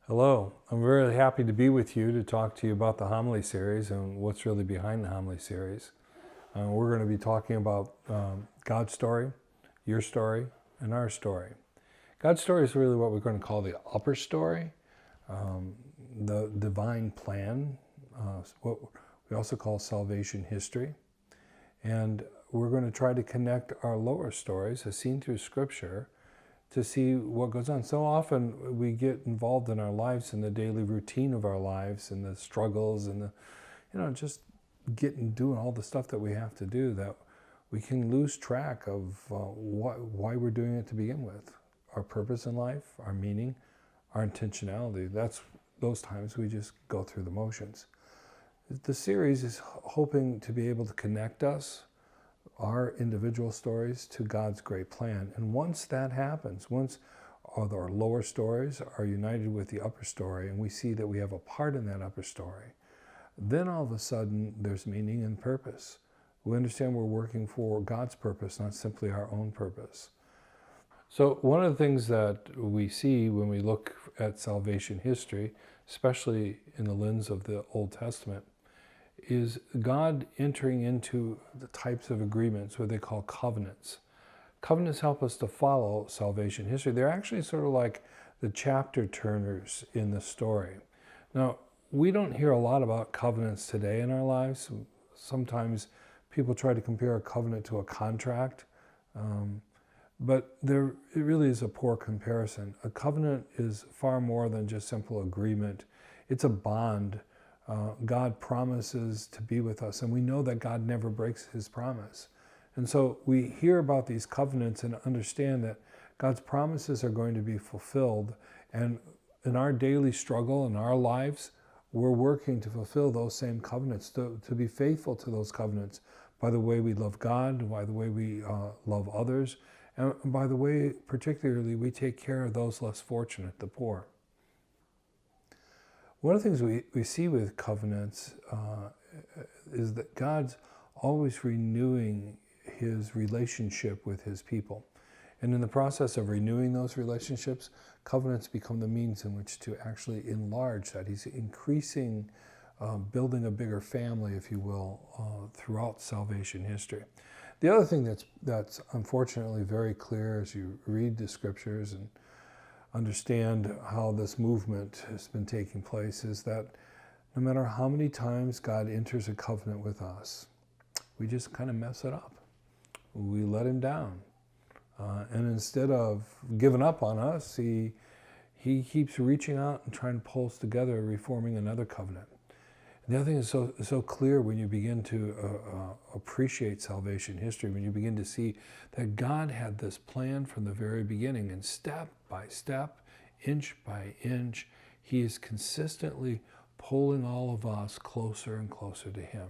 Hello, I'm very happy to be with you to talk to you about the homily series and what's really behind the homily series. We're going to be talking about God's story, your story, and our story. God's story is really what we're going to call the upper story, the divine plan, what we also call salvation history. And we're going to try to connect our lower stories, as seen through Scripture, to see what goes on. So often we get involved in our lives, in the daily routine of our lives, and the struggles, and just doing all the stuff that we have to do, that we can lose track of why we're doing it to begin with. Our purpose in life, our meaning, our intentionality. That's those times we just go through the motions. The series is hoping to be able to connect us, our individual stories, to God's great plan. And once that happens, once our lower stories are united with the upper story, and we see that we have a part in that upper story, then all of a sudden there's meaning and purpose. We understand we're working for God's purpose, not simply our own purpose. So one of the things that we see when we look at salvation history, especially in the lens of the Old Testament, is God entering into the types of agreements, what they call covenants. Covenants help us to follow salvation history. They're actually sort of like the chapter turners in the story. Now, we don't hear a lot about covenants today in our lives. Sometimes people try to compare a covenant to a contract, but it really is a poor comparison. A covenant is far more than just simple agreement. It's a bond. God promises to be with us, and we know that God never breaks his promise. And so we hear about these covenants and understand that God's promises are going to be fulfilled, and in our daily struggle in our lives, we're working to fulfill those same covenants, to be faithful to those covenants by the way we love God, by the way we love others, and by the way particularly we take care of those less fortunate, the poor. One of the things we see with covenants is that God's always renewing his relationship with his people. And in the process of renewing those relationships, covenants become the means in which to actually enlarge that. He's increasing, building a bigger family, if you will, throughout salvation history. The other thing that's unfortunately very clear as you read the scriptures and understand how this movement has been taking place is that no matter how many times God enters a covenant with us, we just kind of mess it up. We let him down. And instead of giving up on us, he keeps reaching out and trying to pull us together, reforming another covenant. And the other thing is so clear when you begin to appreciate salvation history, when you begin to see that God had this plan from the very beginning, and step by step, inch by inch, he is consistently pulling all of us closer and closer to him.